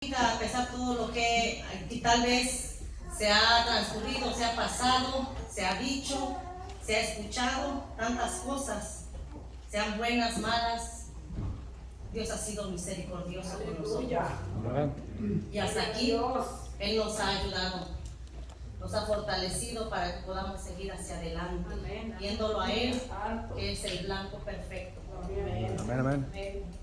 A pesar de todo lo que tal vez se ha transcurrido, se ha pasado, se ha dicho, se ha escuchado, tantas cosas, sean buenas, malas, Dios ha sido misericordioso con nosotros. Y hasta aquí Él nos ha ayudado, nos ha fortalecido para que podamos seguir hacia adelante, viéndolo a Él, que es el blanco perfecto. Amén, amén.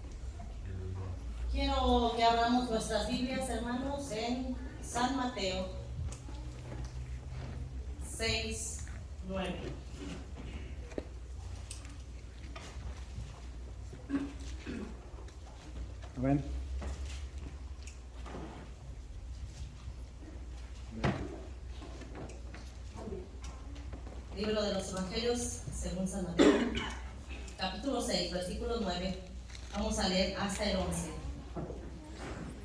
Quiero que abramos nuestras Biblias, hermanos, en San Mateo 6, 9. Amén. Libro de los Evangelios según San Mateo, capítulo 6, versículo 9. Vamos a leer hasta el 11.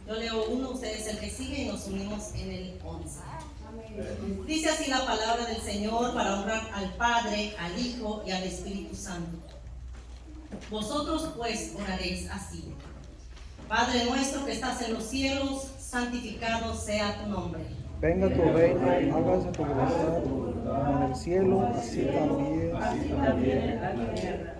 Yo leo uno, ustedes el que sigue y nos unimos en el 11. Dice así la palabra del Señor para honrar al Padre, al Hijo y al Espíritu Santo. Vosotros pues oraréis así: Padre nuestro que estás en los cielos, santificado sea tu nombre. Venga tu reino, hágase tu voluntad, como en el cielo, así también en la tierra.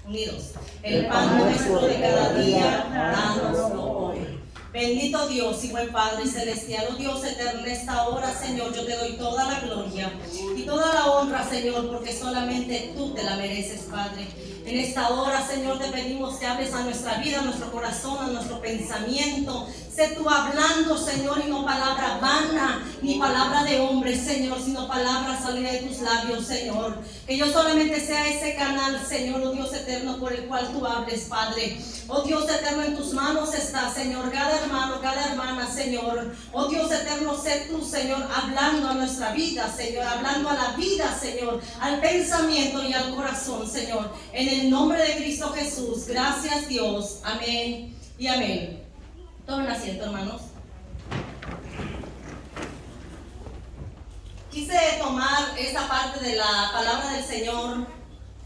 Unidos. El pan nuestro de cada día, dánoslo hoy. Bendito Dios y buen Padre celestial, oh Dios eterno, en esta hora, Señor, yo te doy toda la gloria y toda la honra, Señor, porque solamente tú te la mereces, Padre. En esta hora, Señor, te pedimos que hables a nuestra vida, a nuestro corazón, a nuestro pensamiento. Sé tú hablando, Señor, y no palabra vana, ni palabra de hombre, Señor, sino palabra salida de tus labios, Señor. Que yo solamente sea ese canal, Señor, oh Dios eterno, por el cual tú hables, Padre. Oh Dios eterno, en tus manos está, Señor, cada hermano, cada hermana, Señor. Oh Dios eterno, sé tú, Señor, hablando a nuestra vida, Señor, hablando a la vida, Señor, al pensamiento y al corazón, Señor. En el nombre de Cristo Jesús, gracias Dios, amén y amén. Tomen asiento, hermanos. Quise tomar esta parte de la palabra del Señor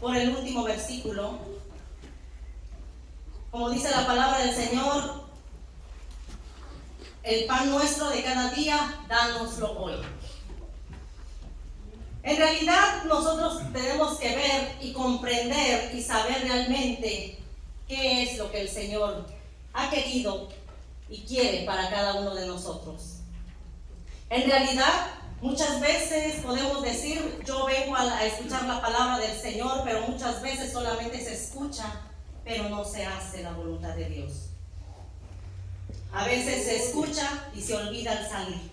por el último versículo. Como dice la palabra del Señor, el pan nuestro de cada día, dánoslo hoy. En realidad nosotros tenemos que ver y comprender y saber realmente qué es lo que el Señor ha querido y quiere para cada uno de nosotros. En realidad, muchas veces podemos decir, yo vengo a escuchar la palabra del Señor, pero muchas veces solamente se escucha, pero no se hace la voluntad de Dios. A veces se escucha y se olvida al salir.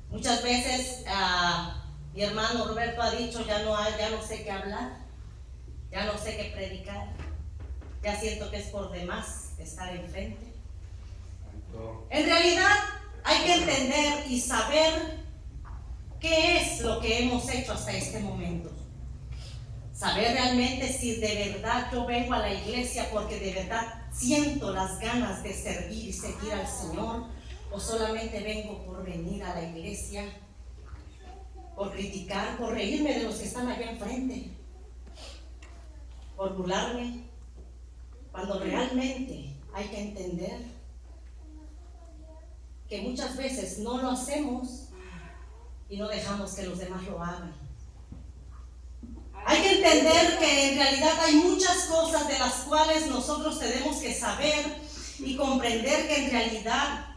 Muchas veces mi hermano Roberto ha dicho, ya no sé qué hablar, ya no sé qué predicar, ya siento que es por demás estar enfrente. En realidad hay que entender y saber qué es lo que hemos hecho hasta este momento. Saber realmente si de verdad yo vengo a la iglesia porque de verdad siento las ganas de servir y seguir al Señor, o solamente vengo por venir a la iglesia, por criticar, por reírme de los que están allá enfrente, por burlarme, cuando realmente hay que entender que muchas veces no lo hacemos y no dejamos que los demás lo hagan. Hay que entender que en realidad hay muchas cosas de las cuales nosotros tenemos que saber y comprender que en realidad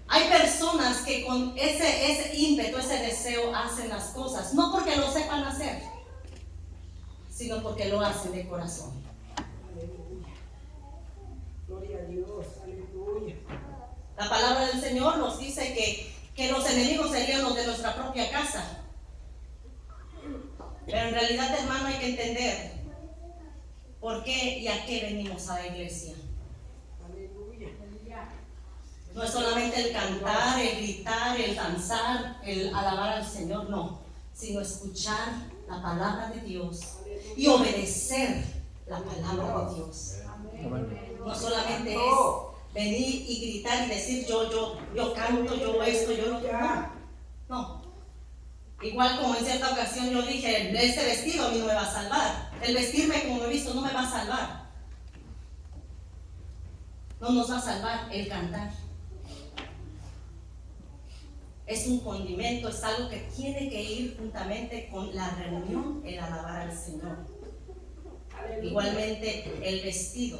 hay personas que con ese ímpetu, ese deseo hacen las cosas, no porque lo sepan hacer, sino porque lo hacen de corazón. Aleluya. Gloria a Dios, aleluya. La palabra del Señor nos dice que los enemigos serían los de nuestra propia casa. Pero en realidad, hermano, hay que entender por qué y a qué venimos a la iglesia. Aleluya. No es solamente el cantar, el gritar, el danzar, el alabar al Señor, no, sino escuchar la palabra de Dios y obedecer la palabra de Dios. No solamente es venir y gritar y decir yo canto, yo esto, yo lo que no. Igual como en cierta ocasión yo dije, este vestido a mí no me va a salvar, el vestirme como me he visto no me va a salvar. no nos va a salvar el cantar. Es un condimento, es algo que tiene que ir juntamente con la reunión, el alabar al Señor. Aleluya. Igualmente el vestido,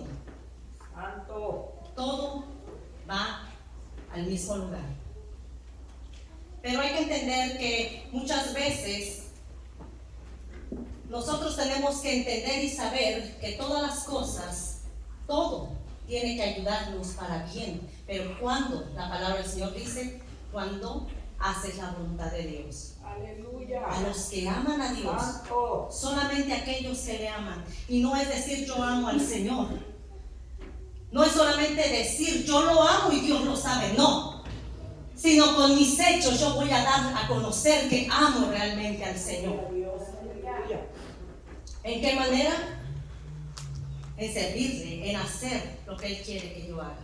Santo. todo va al mismo lugar. Pero hay que entender que muchas veces nosotros tenemos que entender y saber que todas las cosas, todo tiene que ayudarnos para bien. Pero cuando, la palabra del Señor dice, cuando haces la voluntad de Dios. Aleluya. A los que aman a Dios, Santo. solamente aquellos que le aman. Y no es decir yo amo al Señor. No es solamente decir yo lo amo y Dios lo sabe, no. Sino con mis hechos yo voy a dar a conocer que amo realmente al Señor. Dios. Aleluya. ¿En qué manera? En servirle, en hacer lo que Él quiere que yo haga.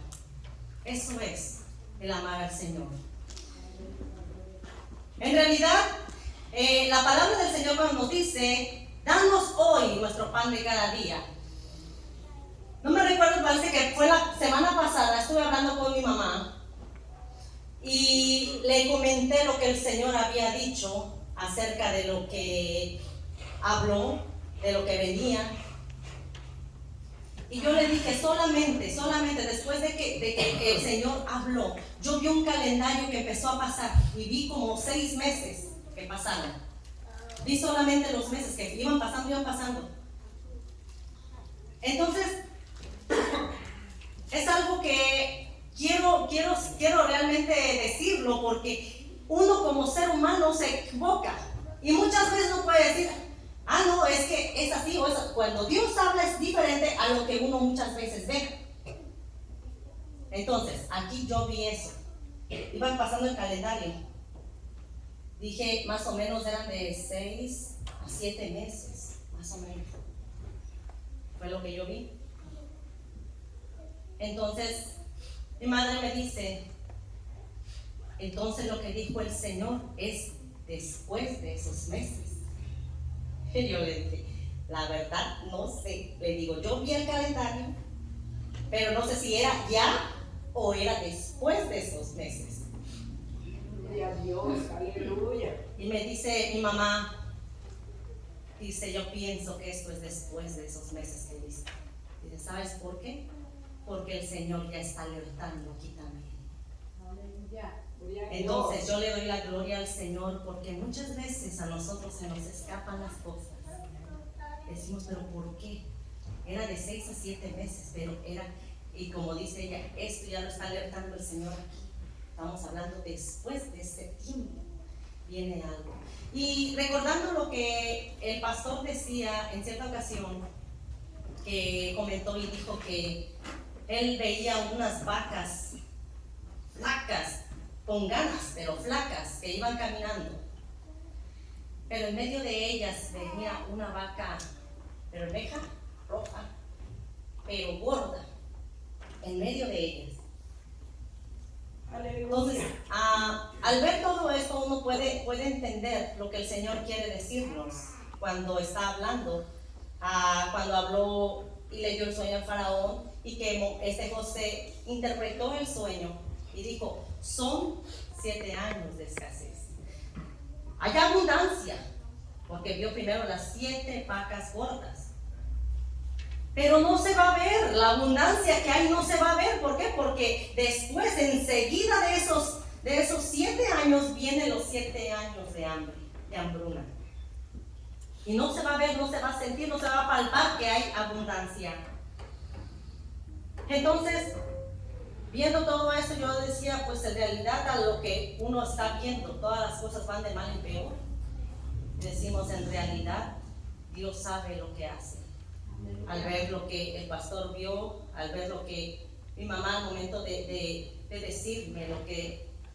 Eso es el amar al Señor. En realidad, la palabra del Señor cuando nos dice, danos hoy nuestro pan de cada día. No me recuerdo, parece que fue la semana pasada, estuve hablando con mi mamá y le comenté lo que el Señor había dicho acerca de lo que habló, de lo que venía. Y yo le dije, solamente después de que el Señor habló, yo vi un calendario que empezó a pasar y vi como 6 meses que pasaron. Vi solamente los meses que iban pasando. Entonces, es algo que quiero realmente decirlo, porque uno como ser humano se equivoca y muchas veces no puede decir, no, es que es así o es así. Cuando Dios habla es diferente a lo que uno muchas veces ve. Entonces, aquí yo vi eso. Iban pasando el calendario. Dije, más o menos eran de 6 a 7 meses, más o menos. Fue lo que yo vi. Entonces, mi madre me dice, entonces lo que dijo el Señor es después de esos meses. Y yo le dije, la verdad no sé. Le digo, yo vi el calendario, pero no sé si era ya o era después de esos meses. Gloria a Dios. Aleluya. Y me dice mi mamá, dice, yo pienso que esto es después de esos meses que viste. Dice, ¿sabes por qué? Porque el Señor ya está alertando aquí también. Aleluya. Gloria a Dios. Entonces yo le doy la gloria al Señor, porque muchas veces a nosotros se nos escapan las cosas. Decimos, pero ¿por qué? Era de 6 a 7 meses, pero era, y como dice ella, esto ya lo está alertando el Señor aquí. Estamos hablando después de ese tiempo, viene algo. Y recordando lo que el pastor decía en cierta ocasión, que comentó y dijo que él veía unas vacas flacas, con ganas, pero flacas, que iban caminando. Pero en medio de ellas venía una vaca bermeja, roja, pero gorda, en medio de ellas. Aleluya. Entonces, al ver todo esto, uno puede entender lo que el Señor quiere decirnos cuando está hablando, cuando habló y le dio el sueño al faraón, y que José interpretó el sueño y dijo, son 7 años de escasez. Hay abundancia, porque vio primero las 7 vacas gordas. Pero no se va a ver, la abundancia que hay no se va a ver. ¿Por qué? Porque después, enseguida de esos 7 años, vienen los 7 años de hambre, de hambruna. Y no se va a ver, no se va a sentir, no se va a palpar que hay abundancia. Entonces, viendo todo eso, yo decía, pues en realidad a lo que uno está viendo, todas las cosas van de mal en peor. Decimos, en realidad, Dios sabe lo que hace. Al ver lo que el pastor vio, al ver lo que mi mamá al momento de decirme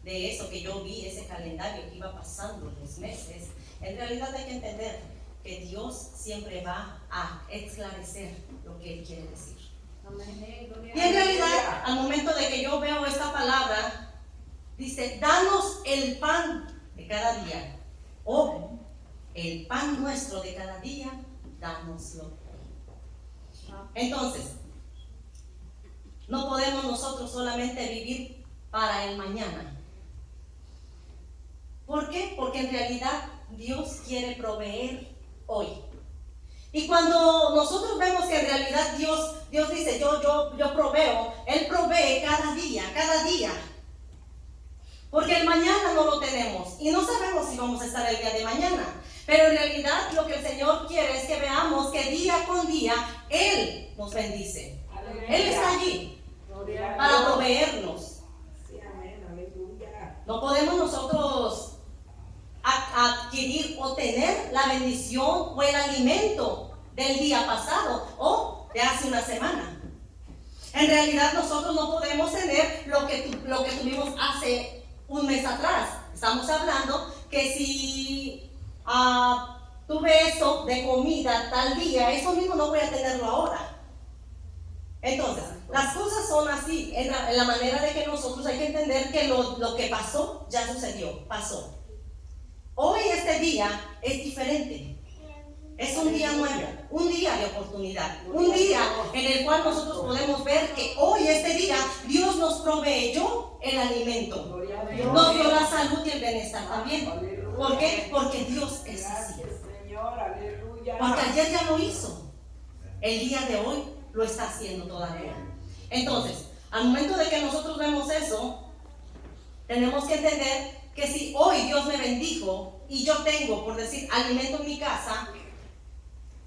de eso que yo vi, ese calendario que iba pasando los meses, en realidad hay que entender que Dios siempre va a esclarecer lo que Él quiere decir. Y en realidad, al momento de que yo veo esta palabra, dice, danos el pan de cada día, o el pan nuestro de cada día, dánoslo. Entonces, no podemos nosotros solamente vivir para el mañana. ¿Por qué? Porque en realidad Dios quiere proveer hoy. Y cuando nosotros vemos que en realidad Dios dice, yo proveo, Él provee cada día. Porque el mañana no lo tenemos y no sabemos si vamos a estar el día de mañana. Pero en realidad lo que el Señor quiere es que veamos que día con día Él nos bendice. Él está allí para proveernos. Sí, amén, aleluya. No podemos nosotros adquirir o tener la bendición o el alimento del día pasado o de hace una semana. En realidad nosotros no podemos tener lo que tuvimos hace un mes atrás. Estamos hablando que si tuve eso de comida tal día, eso mismo no voy a tenerlo ahora. Entonces, las cosas son así, en la manera de que nosotros hay que entender que lo que pasó, ya sucedió, pasó. Hoy este día es diferente. Es un día nuevo, un día de oportunidad, un día en el cual nosotros podemos ver que hoy, este día, Dios nos proveyó el alimento, nos dio la salud y el bienestar también. ¿Por qué? Porque Dios es así. Porque ayer ya lo hizo, el día de hoy lo está haciendo todavía. Entonces, al momento de que nosotros vemos eso, tenemos que entender que si hoy Dios me bendijo y yo tengo, por decir, alimento en mi casa,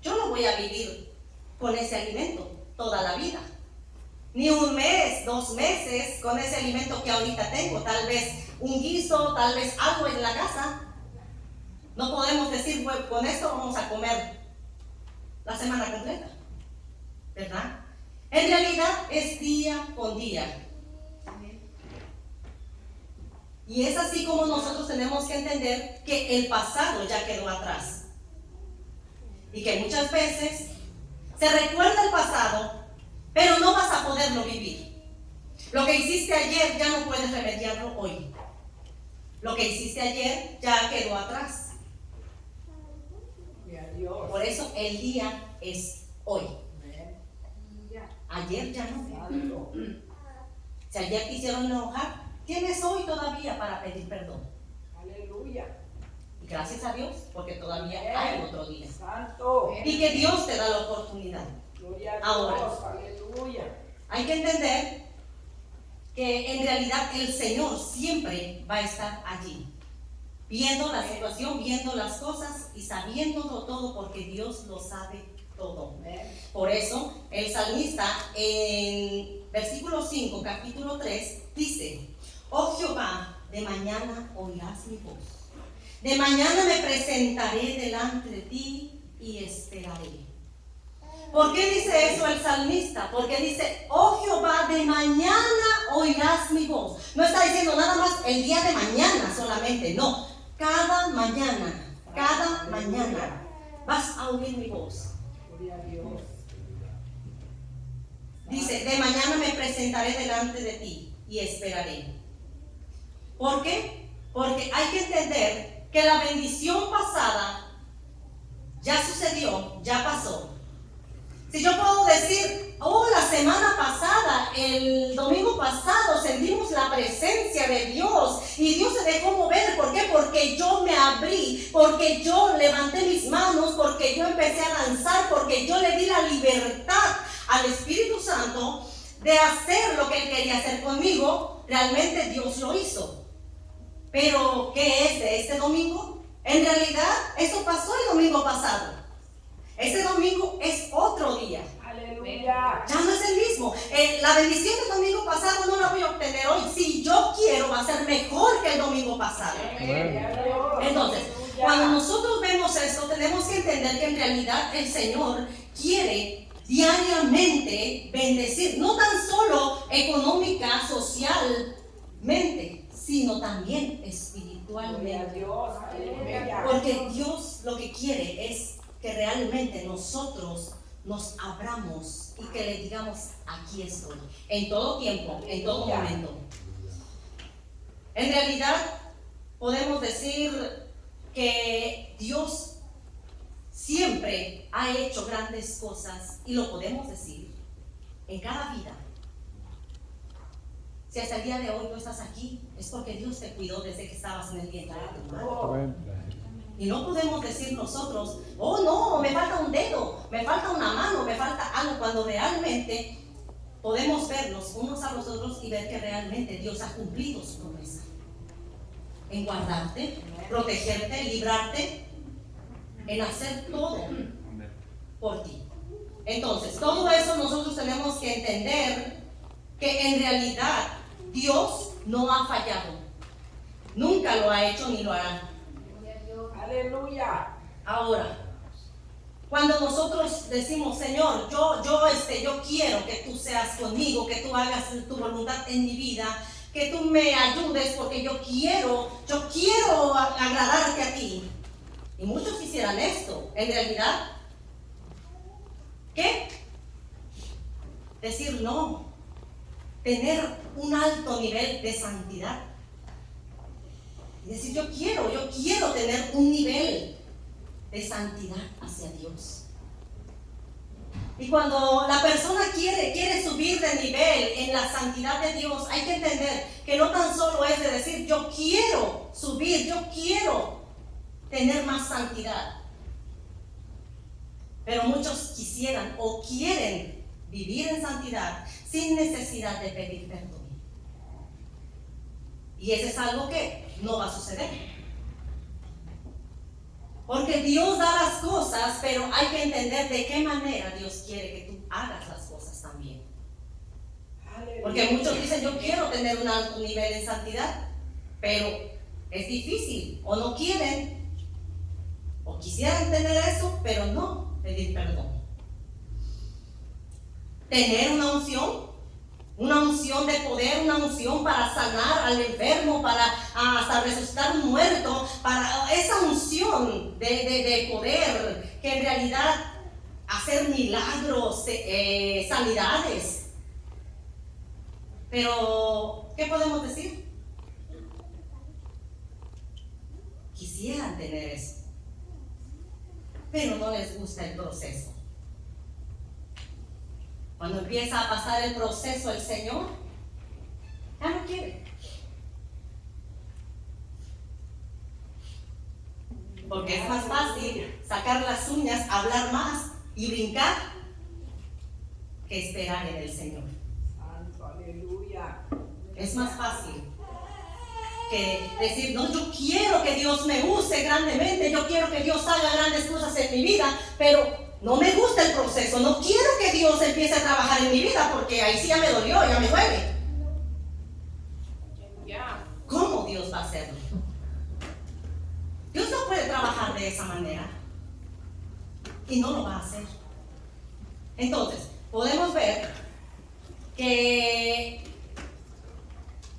yo no voy a vivir con ese alimento toda la vida. Ni un mes, 2 meses con ese alimento que ahorita tengo. Tal vez un guiso, tal vez algo en la casa. No podemos decir, bueno, con esto vamos a comer la semana completa, ¿verdad? En realidad es día con día. Y es así como nosotros tenemos que entender que el pasado ya quedó atrás. Y que muchas veces se recuerda el pasado, pero no vas a poderlo vivir. Lo que hiciste ayer ya no puedes remediarlo hoy. Lo que hiciste ayer ya quedó atrás. Por eso el día es hoy. Ayer ya no. Si ayer te hicieron enojar, tienes hoy todavía para pedir perdón. Aleluya. Y gracias a Dios, porque todavía hay otro día. Santo. Y que Dios te da la oportunidad. Gloria a Dios. Ahora, aleluya. hay que entender que en realidad el Señor siempre va a estar allí, viendo la situación, viendo las cosas y sabiéndolo todo, porque Dios lo sabe todo. Por eso el salmista en versículo 5, capítulo 3, dice: oh Jehová, de mañana oirás mi voz, de mañana me presentaré delante de ti y esperaré. ¿Por qué dice eso el salmista? Porque dice: oh Jehová, de mañana oirás mi voz. No está diciendo nada más el día de mañana solamente, no. Cada mañana vas a oír mi voz. Gloria a Dios. Dice: de mañana me presentaré delante de ti y esperaré. ¿Por qué? Porque hay que entender que la bendición pasada ya sucedió, ya pasó. Si yo puedo decir: oh, la semana pasada, el domingo pasado, sentimos la presencia de Dios y Dios se dejó mover. ¿Por qué? Porque yo me abrí, porque yo levanté mis manos, porque yo empecé a danzar, porque yo le di la libertad al Espíritu Santo de hacer lo que Él quería hacer conmigo. Realmente Dios lo hizo. Pero, ¿qué es de este domingo? En realidad, eso pasó el domingo pasado. Este domingo es otro día. Aleluya. Ya no es el mismo. La bendición del domingo pasado no la voy a obtener hoy. Si yo quiero, va a ser mejor que el domingo pasado. Entonces, cuando nosotros vemos esto, tenemos que entender que en realidad el Señor quiere diariamente bendecir, no tan solo económica, socialmente, sino también espiritualmente. Porque Dios lo que quiere es que realmente nosotros nos abramos y que le digamos: aquí estoy, en todo tiempo, en todo momento. En realidad podemos decir que Dios siempre ha hecho grandes cosas, y lo podemos decir en cada vida. Si hasta el día de hoy no estás aquí, es porque Dios te cuidó desde que estabas en el vientre de tu madre. Amén. Y no podemos decir nosotros, oh no, me falta un dedo, me falta una mano, me falta algo, cuando realmente podemos vernos unos a los otros y ver que realmente Dios ha cumplido su promesa en guardarte, protegerte, librarte, en hacer todo por ti. Entonces, todo eso nosotros tenemos que entender que en realidad Dios no ha fallado, nunca lo ha hecho ni lo hará. Aleluya. Ahora, cuando nosotros decimos, Señor, yo quiero que tú seas conmigo, que tú hagas tu voluntad en mi vida, que tú me ayudes porque yo quiero agradarte a ti. Y muchos quisieran esto. En realidad, ¿qué? Decir no. Tener un alto nivel de santidad. Y decir, yo quiero tener un nivel de santidad hacia Dios. Y cuando la persona quiere subir de nivel en la santidad de Dios, hay que entender que no tan solo es de decir, yo quiero subir, yo quiero tener más santidad. Pero muchos quisieran o quieren vivir en santidad sin necesidad de pedir perdón. Y eso es algo que no va a suceder. Porque Dios da las cosas, pero hay que entender de qué manera Dios quiere que tú hagas las cosas también. Porque muchos dicen, yo quiero tener un alto nivel en santidad, pero es difícil, o no quieren, o quisieran tener eso, pero no pedir perdón. Tener una unción de poder, una unción para sanar al enfermo, para hasta resucitar un muerto, para esa unción de poder que en realidad hacer milagros, sanidades. Pero, ¿qué podemos decir? Quisieran tener eso, pero no les gusta el proceso. Cuando empieza a pasar el proceso el Señor, ya no quiere. Porque es más fácil sacar las uñas, hablar más y brincar que esperar en el Señor. Santo, aleluya. Es más fácil que decir, no, yo quiero que Dios me use grandemente, yo quiero que Dios haga grandes cosas en mi vida, pero no me gusta el proceso, no quiero que Dios empiece a trabajar en mi vida porque ahí sí ya me dolió, ya me duele. ¿Cómo Dios va a hacerlo? Dios no puede trabajar de esa manera y no lo va a hacer. Entonces, podemos ver que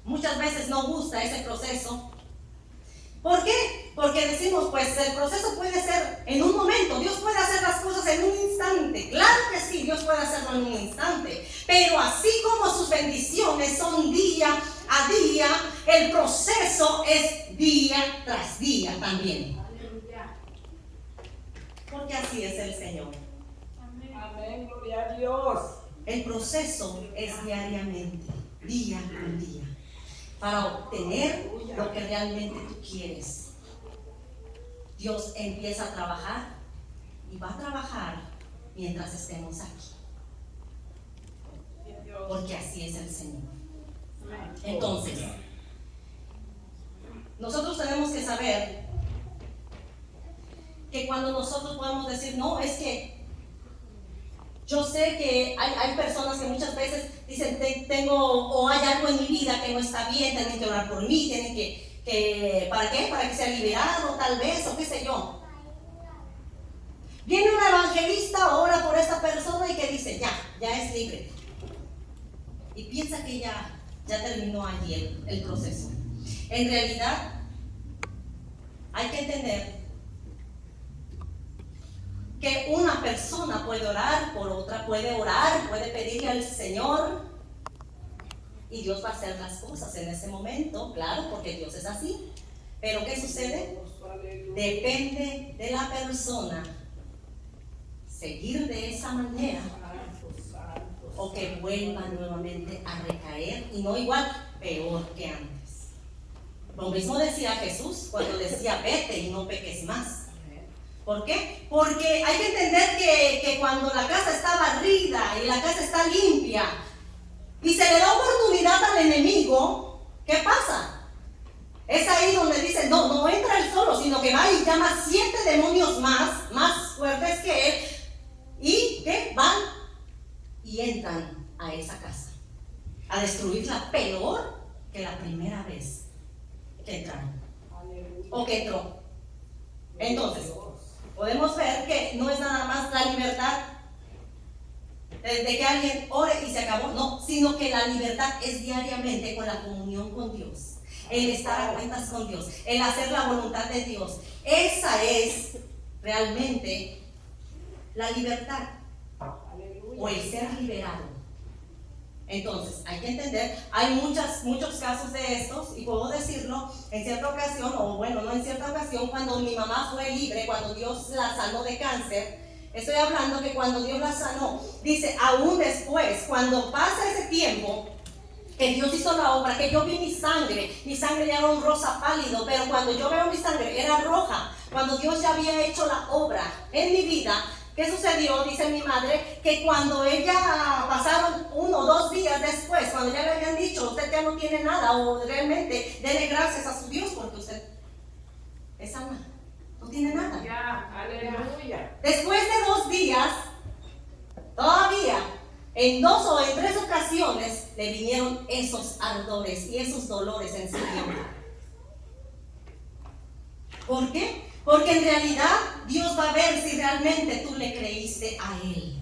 muchas veces no gusta ese proceso. ¿Por qué? Porque decimos, pues el proceso puede ser en un momento, Dios puede hacer las cosas en un instante. Claro que sí, Dios puede hacerlo en un instante. Pero así como sus bendiciones son día a día, el proceso es día tras día también. Porque así es el Señor. Amén, gloria a Dios. El proceso es diariamente, día con día, para obtener lo que realmente tú quieres. Dios empieza a trabajar y va a trabajar mientras estemos aquí. Porque así es el Señor. Entonces, nosotros tenemos que saber que cuando nosotros podemos decir, no, es que yo sé que hay personas que muchas veces dicen, o hay algo en mi vida que no está bien, tienen que orar por mí, tienen que ¿para qué? Para que sea liberado tal vez, o qué sé yo. Viene un evangelista, ora por esta persona y que dice, ya es libre. Y piensa que ya terminó allí el proceso. En realidad, hay que entender que una persona puede orar por otra, puede pedirle al Señor y Dios va a hacer las cosas en ese momento, claro, porque Dios es así. Pero ¿qué sucede? Depende de la persona seguir de esa manera o que vuelva nuevamente a recaer, y no igual. peor que antes. Lo mismo decía Jesús cuando decía vete y no peques más. ¿Por qué? Porque hay que entender que cuando la casa está barrida y la casa está limpia y se le da oportunidad al enemigo, ¿qué pasa? Es ahí donde dice, no entra él solo, sino que va y llama 7 demonios más fuertes que él, y que van y entran a esa casa a destruirla peor que la primera vez que entraron o que entró. Entonces, podemos ver que no es nada más la libertad de que alguien ore y se acabó, no, sino que la libertad es diariamente con la comunión con Dios, el estar a cuentas con Dios, el hacer la voluntad de Dios. Esa es realmente la libertad o el ser liberado. Entonces, hay que entender, hay muchos casos de estos, y puedo decirlo en cierta ocasión, o bueno, no en cierta ocasión, cuando mi mamá fue libre, cuando Dios la sanó de cáncer. Estoy hablando que cuando Dios la sanó, dice, aún después, cuando pasa ese tiempo, que Dios hizo la obra, que yo vi mi sangre ya era un rosa pálido, pero cuando yo veo mi sangre era roja, cuando Dios ya había hecho la obra en mi vida. ¿Qué sucedió? Dice mi madre, que cuando ella pasaron 1 o 2 días después, cuando ya le habían dicho, usted ya no tiene nada, o realmente dele gracias a su Dios porque usted es sana, no tiene nada. Ya, aleluya. Después de 2 días, todavía, en 2 o en 3 ocasiones, le vinieron esos ardores y esos dolores en su tiempo. ¿Por qué? Porque en realidad Dios va a ver si realmente tú le creíste a Él.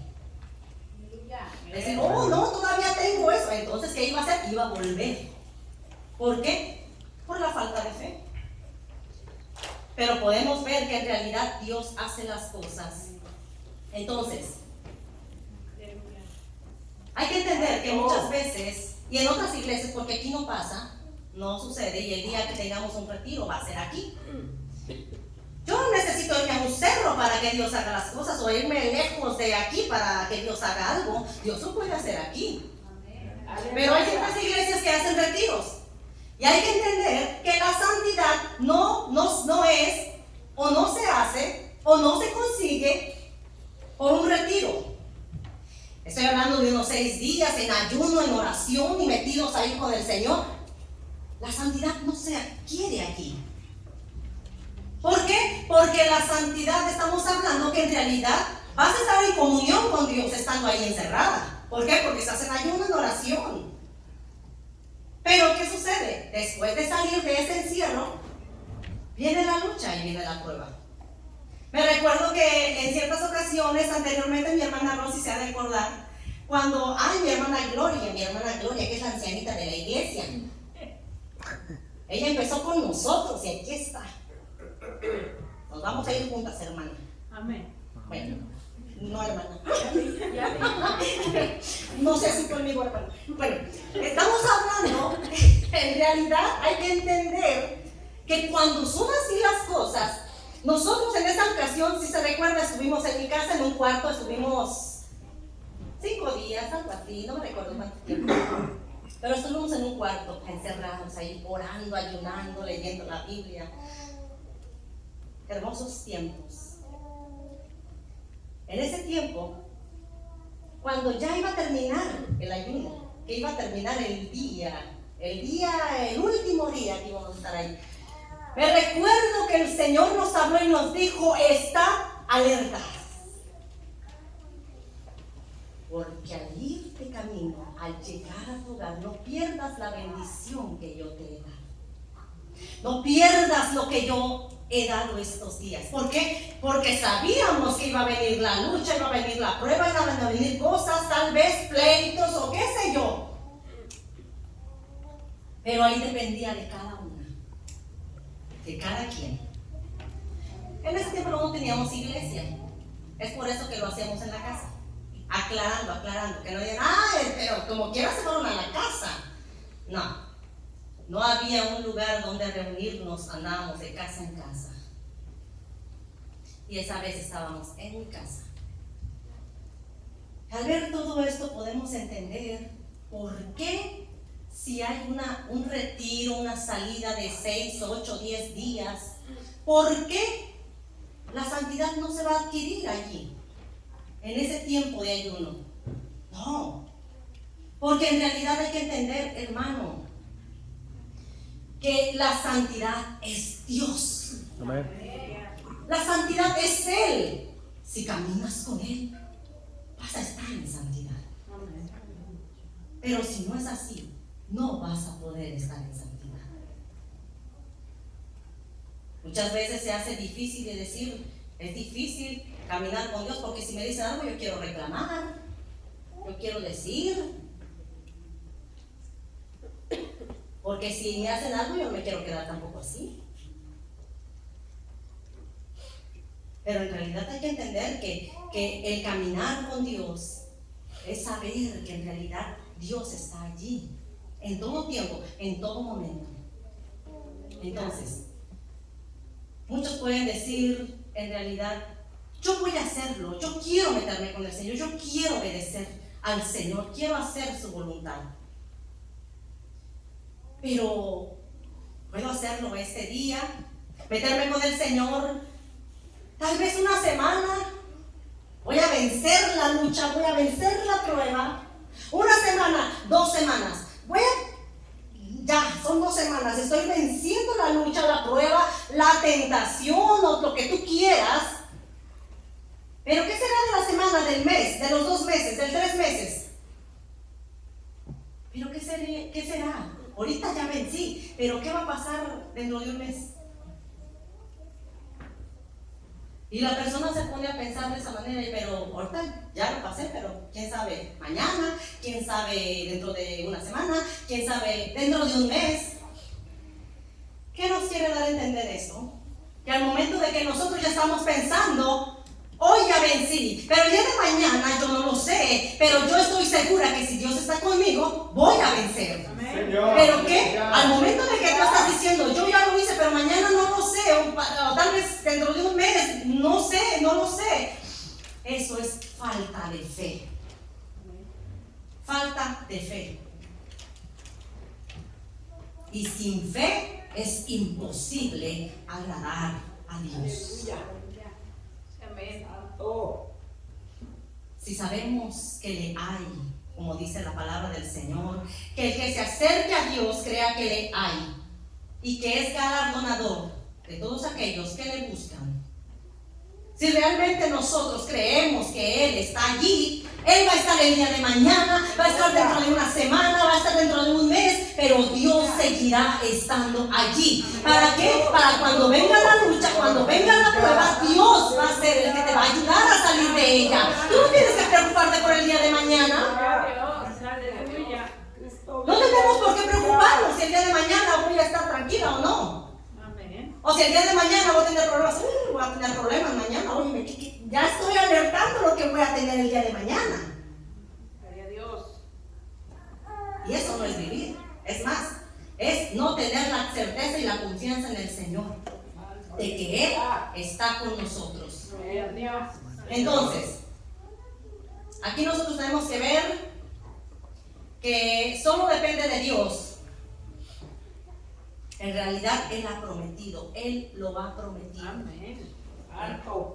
Decir, oh, no, todavía tengo eso. Entonces, ¿qué iba a hacer? Iba a volver. ¿Por qué? Por la falta de fe. Pero podemos ver que en realidad Dios hace las cosas. Entonces, hay que entender que muchas veces, y en otras iglesias, porque aquí no pasa, no sucede, y el día que tengamos un retiro va a ser aquí. Yo no necesito irme a un cerro para que Dios haga las cosas, o irme lejos de aquí para que Dios haga algo. Dios lo puede hacer aquí. Pero hay ciertas iglesias que hacen retiros. Y hay que entender que la santidad no es, o no se hace, o no se consigue por un retiro. Estoy hablando de unos 6 días en ayuno, en oración y metidos ahí con el Señor. La santidad no se adquiere aquí. ¿Por qué? Porque la santidad, estamos hablando que en realidad vas a estar en comunión con Dios estando ahí encerrada. ¿Por qué? Porque estás en ayuno, en oración. Pero ¿qué sucede? Después de salir de ese encierro, viene la lucha y viene la prueba. Me recuerdo que en ciertas ocasiones, anteriormente mi hermana Rosy se ha de acordar, cuando, mi hermana Gloria, que es la ancianita de la iglesia, ella empezó con nosotros y aquí está. Nos vamos a ir juntas, hermana. Amén. Bueno, no, hermana. No sé si conmigo, hermana. Bueno, estamos hablando, en realidad hay que entender que cuando son así las cosas, nosotros en esa ocasión, si se recuerda, estuvimos en mi casa en un cuarto, estuvimos 5 días, algo así, no me recuerdo cuánto tiempo. Pero estuvimos en un cuarto, encerrados ahí, orando, ayunando, leyendo la Biblia. Hermosos tiempos. En ese tiempo, cuando ya iba a terminar el ayuno, que iba a terminar el último día que íbamos a estar ahí, me recuerdo que el Señor nos habló y nos dijo, está alerta. Porque al ir de camino, al llegar a tu hogar, no pierdas la bendición que yo te he dado. No pierdas lo que yo he dado estos días. ¿Por qué? Porque sabíamos que iba a venir la lucha, iba a venir la prueba, iban a venir cosas, tal vez pleitos o qué sé yo. Pero ahí dependía de cada una, de cada quien. En ese tiempo no teníamos iglesia. Es por eso que lo hacíamos en la casa. Aclarando, que no digan, pero como quiera se fueron a la casa. No había un lugar donde reunirnos, andábamos de casa en casa. Y esa vez estábamos en mi casa. Al ver todo esto podemos entender por qué si hay un retiro, una salida de 6, 8, 10 días, ¿por qué la santidad no se va a adquirir allí, en ese tiempo de ayuno? No, porque en realidad hay que entender, hermano, que la santidad es Dios. Amén. La santidad es Él. Si caminas con Él, vas a estar en santidad. Pero si no es así, no vas a poder estar en santidad. Muchas veces se hace difícil de decir, es difícil caminar con Dios, porque si me dicen algo yo quiero reclamar, yo quiero decir, porque si me hacen algo yo no me quiero quedar tampoco así. Pero en realidad hay que entender que el caminar con Dios es saber que en realidad Dios está allí, en todo tiempo, en todo momento. Entonces, muchos pueden decir, en realidad, yo voy a hacerlo, yo quiero meterme con el Señor, yo quiero obedecer al Señor, quiero hacer su voluntad. Pero, ¿puedo hacerlo este día? ¿Meterme con el Señor? Tal vez una semana. Voy a vencer la lucha, voy a vencer la prueba. Una semana, 2 semanas. Ya, son 2 semanas. Estoy venciendo la lucha, la prueba, la tentación o lo que tú quieras. Pero ¿qué será de la semana, del mes, de los 2 meses, de 3 meses? ¿Pero qué será? Ahorita ya vencí, pero ¿qué va a pasar dentro de un mes? Y la persona se pone a pensar de esa manera, pero ahorita ya lo pasé, pero quién sabe mañana, quién sabe dentro de una semana, quién sabe dentro de un mes. ¿Qué nos quiere dar a entender esto? Que al momento de que nosotros ya estamos pensando, hoy ya vencí, pero el día de mañana yo no lo sé, pero yo estoy segura que si Dios está conmigo, voy a vencer. Señor. ¿Pero qué? Al momento de que tú estás diciendo, yo ya lo hice, pero mañana no lo sé, o tal vez dentro de un mes, no lo sé. Eso es falta de fe. Falta de fe. Y sin fe es imposible agradar a Dios. Amén. Si sabemos que le hay, como dice la palabra del Señor, que el que se acerque a Dios crea que le hay y que es galardonador de todos aquellos que le buscan. Si realmente nosotros creemos que Él está allí, Él va a estar el día de mañana, va a estar dentro de una semana, va a estar dentro de un mes, pero Dios seguirá estando allí. ¿Para qué? Para cuando venga la lucha, cuando venga la prueba, Dios va a ser el que te va a ayudar a salir de ella. Tú no tienes que preocuparte por el día de mañana. Dios, aleluya. No tenemos por qué preocuparnos si el día de mañana voy a estar tranquila o no. Amén. O si el día de mañana voy a tener problemas. Voy a tener problemas mañana. Oye, ya estoy alertando lo que voy a tener el día de mañana. Gloria a Dios. Y eso no es vivir. Es más, es no tener la certeza y la confianza en el Señor de que Él está con nosotros. Gloria a Dios. Entonces, aquí nosotros tenemos que ver que solo depende de Dios. En realidad Él ha prometido, Él lo ha prometido. Amén.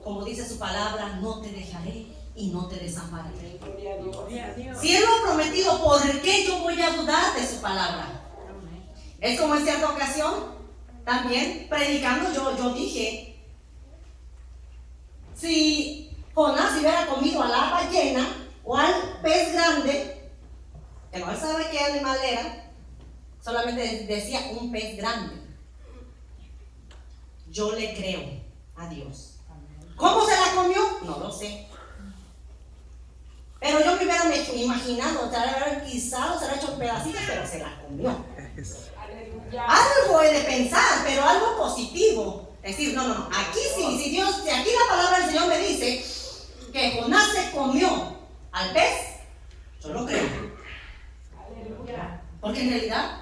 Como dice su palabra, no te dejaré y no te desampararé. Gloria a Dios. Si Él lo ha prometido, ¿por qué yo voy a dudar de su palabra? Amén. Es como en cierta ocasión, también predicando, yo dije, si Jonás hubiera comido a la ballena o al pez grande, que no sabe qué animal era, solamente decía un pez grande, yo le creo a Dios. ¿Cómo se la comió? No lo sé. Pero yo me hubiera imaginado, se la hubiera guisado, se la hecho pedacitos, pero se la comió. Aleluya. Algo he de pensar, pero algo positivo. Es decir, no, aquí sí, si aquí la palabra del Señor me dice que Jonás se comió al pez, yo lo creo. Aleluya. Porque en realidad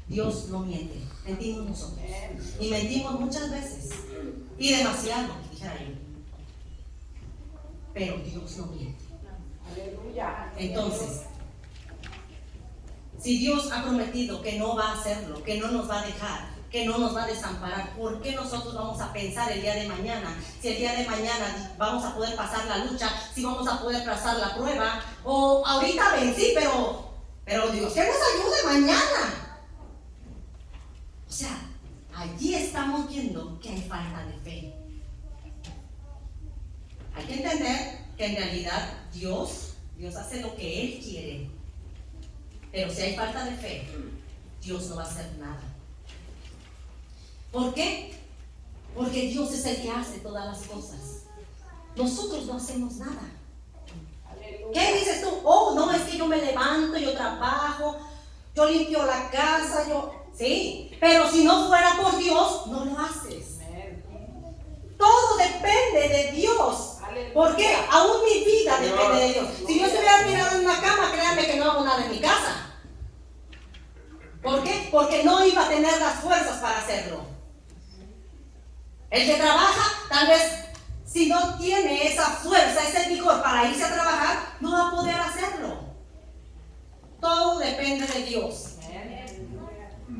Dios no miente, mentimos nosotros. Y mentimos muchas veces. Y demasiado, dijera yo. Pero Dios no miente. Aleluya. Entonces, Si Dios ha prometido que no va a hacerlo, que no nos va a dejar, que no nos va a desamparar, ¿por qué nosotros vamos a pensar el día de mañana? Si el día de mañana vamos a poder pasar la lucha, si vamos a poder pasar la prueba, o ahorita vencí, pero Dios que nos ayude mañana. O sea, allí estamos viendo que hay falta de fe. Hay que entender que en realidad Dios hace lo que Él quiere. Pero si hay falta de fe, Dios no va a hacer nada. ¿Por qué? Porque Dios es el que hace todas las cosas. Nosotros no hacemos nada. ¿Qué dices tú? Oh, no, es que yo me levanto, yo trabajo, yo limpio la casa, sí, pero si no fuera por Dios, no lo haces. Todo depende de Dios. ¿Por qué? Aún mi vida depende de Dios. Si yo estuviera tirado en una cama, créanme que no hago nada en mi casa. ¿Por qué? Porque no iba a tener las fuerzas para hacerlo. El que trabaja, tal vez, si no tiene esa fuerza, ese vigor para irse a trabajar, no va a poder hacerlo. Todo depende de Dios.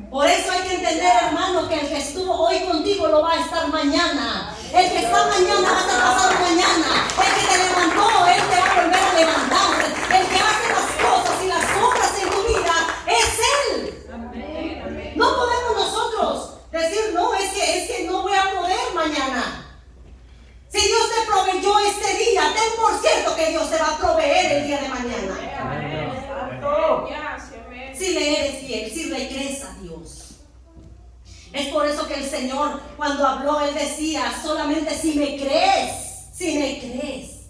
Por eso hay que entender, hermano, que el que estuvo hoy contigo lo va a estar mañana. El que está mañana va a estar pasado mañana. El que te levantó, Él te va a volver a levantar. El que hace las cosas y las obras en tu vida es Él. No podemos nosotros decir, no, es que no voy a poder mañana. Si Dios te proveyó este día, ten por cierto que Dios te va a proveer el día de mañana. Si le eres fiel, si le crees a Dios. Es por eso que el Señor, cuando habló, Él decía, solamente si me crees, si me crees.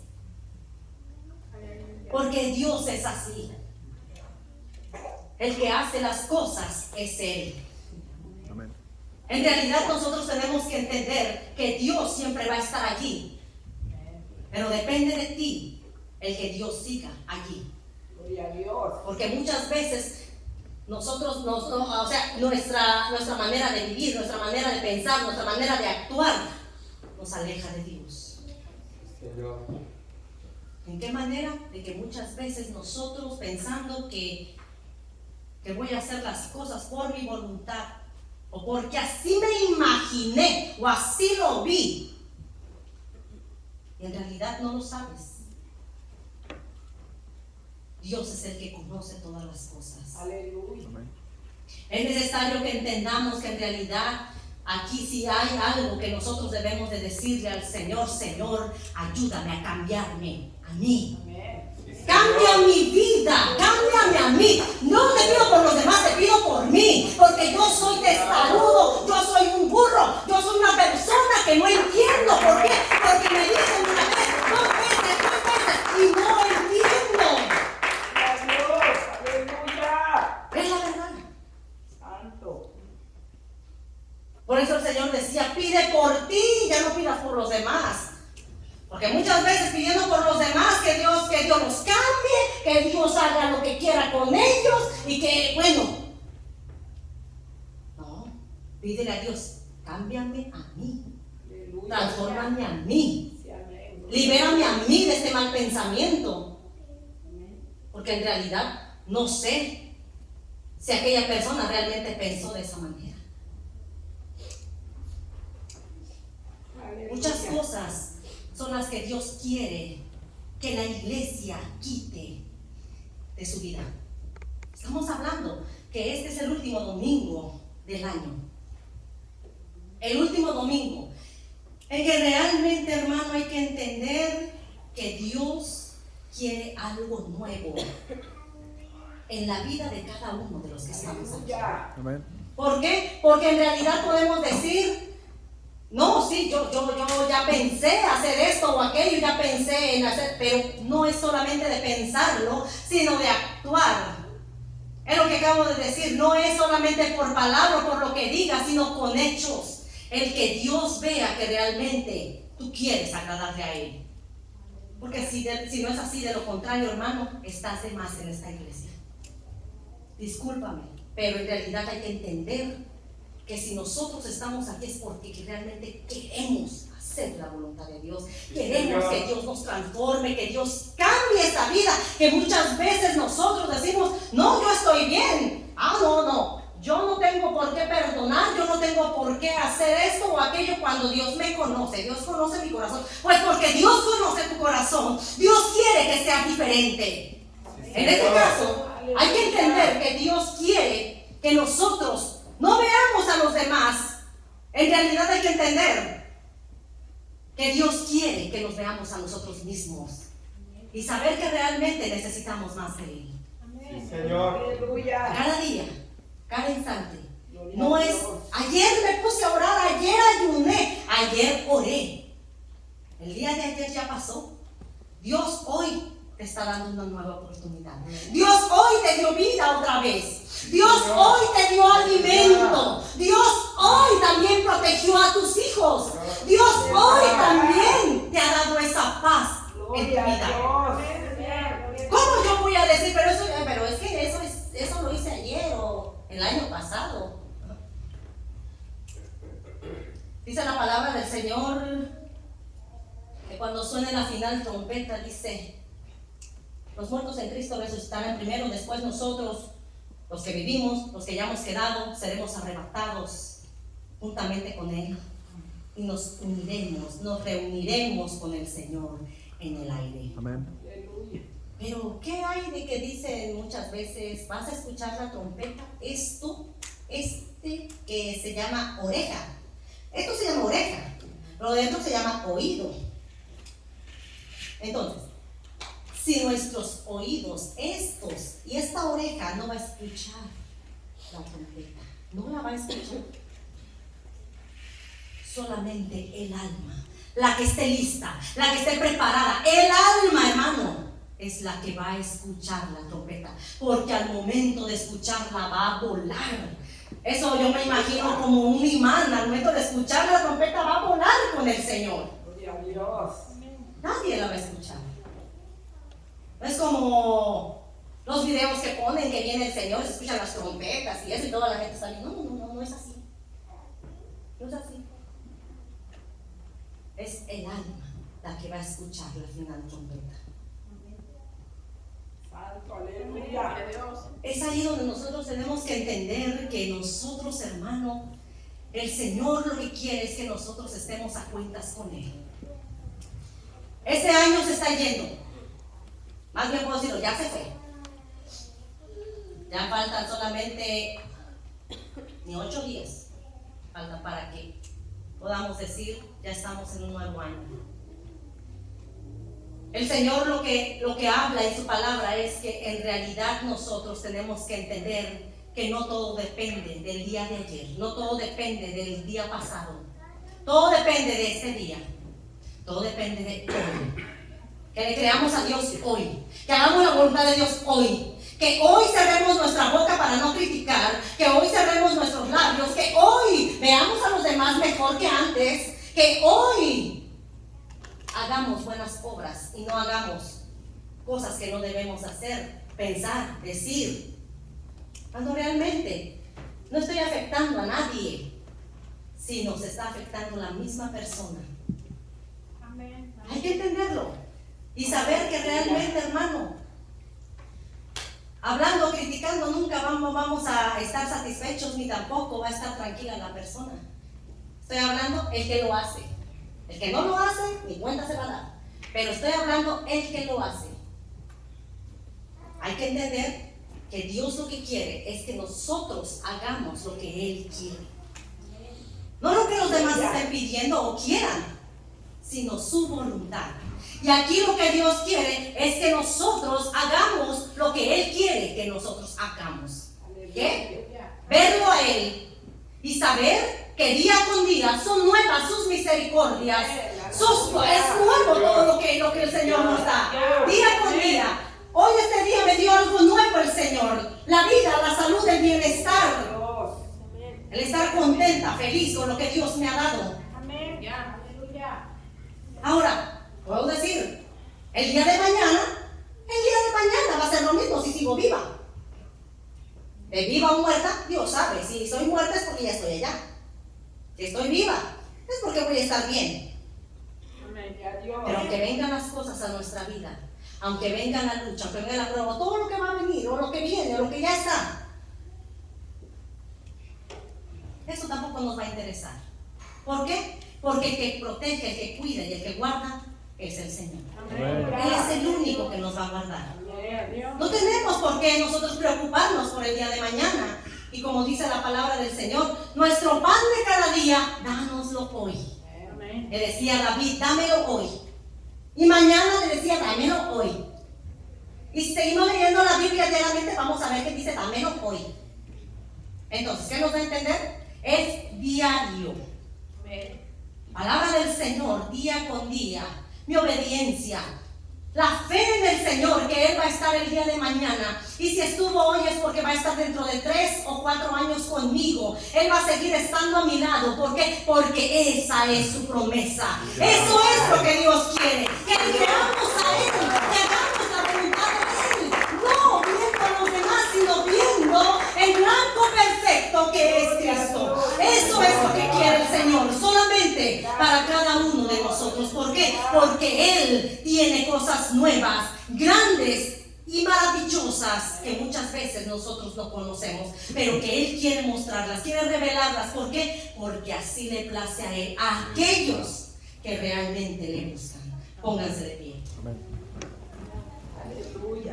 Porque Dios es así. El que hace las cosas es Él. Amén. En realidad nosotros tenemos que entender que Dios siempre va a estar allí. Pero depende de ti el que Dios siga allí. Porque muchas veces nosotros, nuestra manera de vivir, nuestra manera de pensar, nuestra manera de actuar, nos aleja de Dios. ¿En qué manera? De que muchas veces nosotros pensando que voy a hacer las cosas por mi voluntad, o porque así me imaginé, o así lo vi, y en realidad no lo sabes. Dios es el que conoce todas las cosas. Aleluya. Es necesario que entendamos que en realidad aquí sí hay algo que nosotros debemos de decirle al Señor: Señor, ayúdame a cambiarme a mí. Cambia mi vida, cámbiame a mí. No te pido por los demás, te pido por mí. Porque yo soy testarudo, yo soy un burro, yo soy una persona que no entiendo. ¿Por qué? Porque me dicen una vez, dos veces, y no entiendo. Es la verdad. Santo. Por eso el Señor decía, pide por ti, ya no pidas por los demás. Porque muchas veces pidiendo por los demás que Dios los cambie, que Dios haga lo que quiera con ellos y que, bueno. No, pídele a Dios, cámbiame a mí, transfórmame a mí, libérame a mí de este mal pensamiento. Porque en realidad no sé si aquella persona realmente pensó de esa manera. Muchas cosas son las que Dios quiere que la iglesia quite de su vida. Estamos hablando que este es el último domingo del año. El último domingo en que realmente, hermano, hay que entender que Dios quiere algo nuevo en la vida de cada uno de los que estamos aquí. Amén. ¿Por qué? Porque en realidad podemos decir, no, sí, yo ya pensé hacer esto o aquello, ya pensé en hacer, pero no es solamente de pensarlo, sino de actuar. Es lo que acabo de decir, no es solamente por palabra o por lo que digas, sino con hechos. El que Dios vea que realmente tú quieres agradarle a Él. Porque si no es así, de lo contrario, hermano, estás de más en esta iglesia. Discúlpame, pero en realidad hay que entender que si nosotros estamos aquí es porque realmente queremos hacer hacer la voluntad de Dios. Queremos que Dios nos transforme, que Dios cambie esta vida, que muchas veces nosotros decimos, no, yo estoy bien. No, yo no tengo por qué perdonar, yo no tengo por qué hacer esto o aquello cuando Dios me conoce. Dios conoce mi corazón. Pues porque Dios conoce tu corazón, Dios quiere que seas diferente. En este caso, hay que entender que Dios quiere que nosotros no veamos a los demás. En realidad hay que entender que Dios quiere que nos veamos a nosotros mismos y saber que realmente necesitamos más de Él. Sí, Señor. Aleluya. Cada día, cada instante. No es, ayer me puse a orar, ayer ayuné, ayer oré. El día de ayer ya pasó. Dios hoy te está dando una nueva oportunidad. Dios hoy te dio vida otra vez. Dios hoy te dio alimento. Dios hoy también protegió a tus hijos. Dios hoy también te ha dado esa paz en tu Gloria vida. a Dios. ¿Cómo yo voy a decir, pero es que eso lo hice ayer o el año pasado? Dice la palabra del Señor que cuando suene la final trompeta, dice, los muertos en Cristo resucitarán primero, después nosotros, los que vivimos, los que ya hemos quedado, seremos arrebatados juntamente con Él y nos uniremos, nos reuniremos con el Señor en el aire. Amén. Aleluya. Pero ¿qué hay de que dicen muchas veces, vas a escuchar la trompeta? Que se llama oreja. Esto se llama oreja. Lo de dentro se llama oído. Entonces, si nuestros oídos, estos y esta oreja no va a escuchar la trompeta, no la va a escuchar, solamente el alma, la que esté lista, la que esté preparada, el alma, hermano, es la que va a escuchar la trompeta, porque al momento de escucharla va a volar. Eso yo me imagino como un imán, al momento de escuchar la trompeta va a volar con el Señor. Gloria a Dios. Nadie la va a escuchar. No es como los videos que ponen que viene el Señor, se escuchan las trompetas y eso y toda la gente está ahí. No es así. No es así. Es el alma la que va a escuchar la final trompeta. Santo, aleluya. Es ahí donde nosotros tenemos que entender que nosotros, hermano, el Señor lo que quiere es que nosotros estemos a cuentas con Él. Ese año se está yendo. Más bien puedo decirlo, ya se fue. Ya faltan solamente ni 8 días. Falta para que podamos decir, ya estamos en un nuevo año. El Señor lo que habla en su palabra es que en realidad nosotros tenemos que entender que no todo depende del día de ayer, no todo depende del día pasado, todo depende de este día, todo depende de hoy. Que le creamos a Dios hoy, que hagamos la voluntad de Dios hoy, que hoy cerremos nuestra boca para no criticar, que hoy cerremos nuestros labios, que hoy veamos a los demás mejor que antes, que hoy hagamos buenas obras y no hagamos cosas que no debemos hacer, pensar, decir, cuando realmente no estoy afectando a nadie, sino se está afectando a la misma persona. Hay que entenderlo y saber que realmente, hermano, hablando, criticando, nunca vamos a estar satisfechos ni tampoco va a estar tranquila la persona. Estoy hablando el que lo hace. El que no lo hace, ni cuenta se va a dar. Pero estoy hablando el que lo hace. Hay que entender que Dios lo que quiere es que nosotros hagamos lo que Él quiere. No lo que los demás estén pidiendo o quieran, sino su voluntad. Y aquí lo que Dios quiere es que nosotros hagamos lo que Él quiere que nosotros hagamos. ¿Qué? Verlo a Él y saber que día con día son nuevas sus misericordias. Es nuevo todo lo que el Señor nos da. Día con día. Hoy este día me dio algo nuevo el Señor. La vida, la salud, el bienestar. El estar contenta, feliz con lo que Dios me ha dado. Ahora, puedo decir, el día de mañana va a ser lo mismo si sigo viva. De viva o muerta, Dios sabe. Si soy muerta es porque ya estoy allá. Si estoy viva, es porque voy a estar bien. Pero aunque vengan las cosas a nuestra vida, aunque venga la lucha, aunque venga la prueba, todo lo que va a venir, o lo que viene, o lo que ya está, eso tampoco nos va a interesar. ¿Por qué? Porque el que protege, el que cuida y el que guarda es el Señor. Él es el único que nos va a guardar. No tenemos por qué nosotros preocuparnos por el día de mañana. Y como dice la palabra del Señor, nuestro pan de cada día, dánoslo hoy. Le decía David, dámelo hoy. Y mañana le decía, dámelo hoy. Y si seguimos leyendo la Biblia diariamente, vamos a ver que dice, dámelo hoy. Entonces, ¿qué nos da a entender? Es diario. Palabra del Señor, día con día. Mi obediencia. La fe en el Señor, que Él va a estar el día de mañana. Y si estuvo hoy es porque va a estar dentro de 3 o 4 años conmigo. Él va a seguir estando a mi lado. ¿Por qué? Porque esa es su promesa. Eso es lo que Dios quiere. Que le creamos a Él, que hagamos la voluntad de Él. No viendo a los demás, sino viendo el blanco perfecto que es Cristo. Eso es lo que quiere el Señor. Solamente para cada uno de nosotros. ¿Por qué? Porque Él tiene cosas nuevas, grandes y maravillosas que muchas veces nosotros no conocemos, pero que Él quiere mostrarlas, quiere revelarlas. ¿Por qué? Porque así le place a Él, a aquellos que realmente le buscan. Pónganse de pie.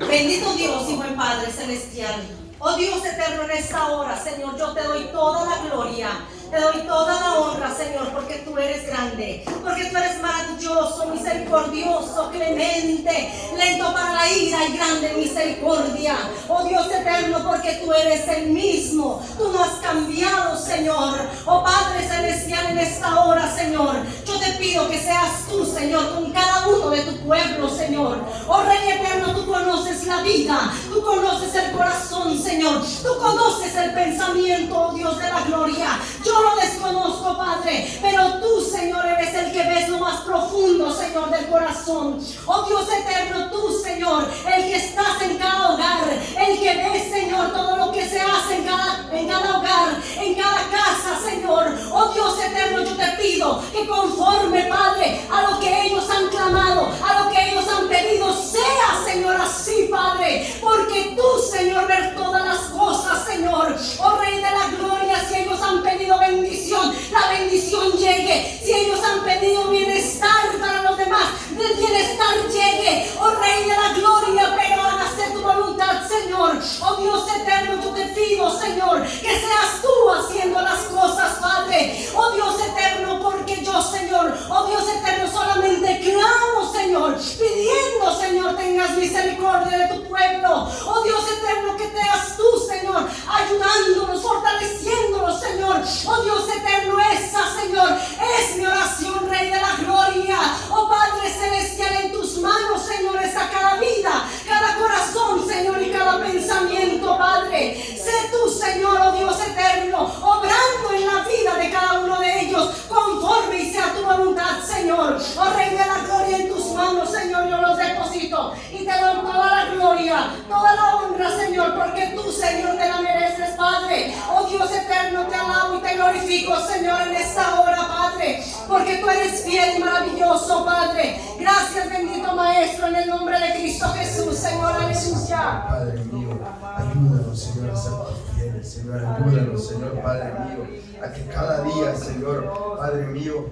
Bendito Dios y buen Padre celestial. Oh Dios eterno, en esta hora, Señor, yo te doy toda la gloria, te doy toda la honra, Señor, porque tú eres grande, porque tú eres maravilloso, misericordioso, clemente, lento para la ira y grande en misericordia. Oh Dios eterno, porque tú eres el mismo, tú no has cambiado, Señor. Oh Padre celestial, en esta hora, Señor, yo te pido que seas tú, Señor, con cada uno de tu pueblo, Señor. Oh Rey eterno, tú conoces la vida, tú conoces el corazón, Señor. Tú conoces el pensamiento, oh Dios de la gloria. Yo lo desconozco, Padre, pero tú, Señor, eres el que ves lo más profundo, Señor, del corazón. Oh Dios eterno, tú, Señor, el que estás en cada hogar, el que ves, Señor, todo lo que se hace en cada hogar, en cada casa, Señor. Oh Dios eterno, yo te pido que conforme, Padre, a lo que ellos han clamado, a lo que ellos han pedido, sea, Señor, así, Padre, porque tú, Señor, ves todas las cosas, Señor. Oh Rey de la gloria, si ellos han pedido bendición, la bendición llegue. Si ellos han pedido bienestar para los demás, el bienestar llegue. Oh Rey de la gloria, pero hágase tu voluntad, Señor. Oh Dios eterno, yo te pido, Señor, que seas tú haciendo las cosas, Padre. Oh Dios eterno, porque yo, Señor, oh Dios eterno, solamente clamo, Señor, pidiendo, Señor, tengas misericordia de tu pueblo. Oh Dios eterno, que seas tú, Señor, ayudándonos, fortaleciéndonos, Señor. Oh Dios eterno, esa, Señor, es mi oración, Rey de la gloria. Oh Padre celestial, en tus manos, Señor, está cada vida, cada corazón, Señor, y cada pensamiento, Padre. Sé tú, Señor, oh Dios eterno, obrando en la vida de cada uno de ellos, conforme y sea tu voluntad, Señor. Oh Rey de la gloria, en tus manos, Señor, yo los deposito y te doy toda la gloria, toda la honra, Señor, porque tú, Señor, te la mereces, Padre. Oh Dios eterno, te alabo y te glorifico, Señor, en esta hora, Padre, porque tú eres fiel y maravilloso, Padre. Gracias, bendito Maestro, en el nombre de Cristo Jesús, Señor, aleluya. Padre mío, ayúdanos, Señor, a ser fieles, Señor, ayúdanos, Señor, Padre mío, a que cada día, Señor, Padre mío,